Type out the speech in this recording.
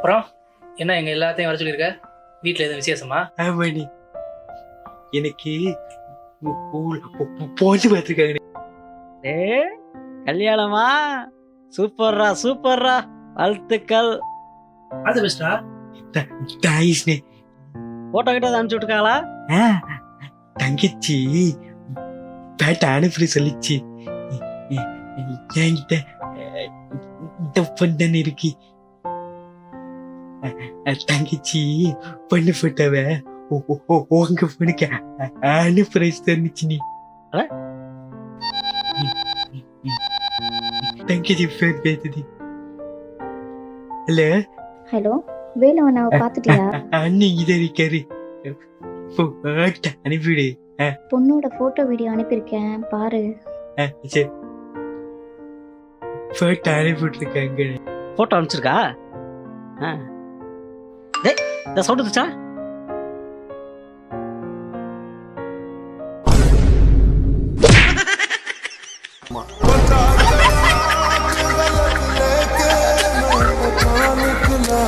அப்புறம் என்ன எங்க எல்லாத்தையும் வர சொல்லியிருக்க? வீட்டில் எதுவும் விசேஷமா? ஆமாண்ணே, எனக்கு பொண்ணு பார்த்துருக்காங்க. ஏ கல்யாணமா? சூப்பர்ரா சூப்பர்ரா, வாழ்த்துக்கள். அது பெஸ்டா. தாயிஸ்னே. போட்டோ கிட்ட அனுப்பிச்சு விட்டுருக்காங்களா? தங்கச்சி பேட்டை அனுப்பி சொல்லிச்சு. என்கிட்ட இந்த பொண்ணு இருக்கு. தங்கச்சி பொண்ணு போட்டவ உங்க பொண்ணுக்கு அனுப்புற சொன்னிச்சு. நீ தங்கச்சி பேர் பேசுது. ஹலோ ஹலோ, வேலவனாவை பார்த்துட்டியா? அண்ணி இதை இருக்காரு, அனுப்பிவிடு. பொண்ணோட போட்டோ வீடியோ அனுப்பியிருக்கேன், பாரு. சரி, போட்டோ அனுப்பிவிட்டுருக்காங்க. போட்டோ அனுப்பிச்சிருக்கா? டேய், இந்த சவுண்ட் வந்துச்சா? बता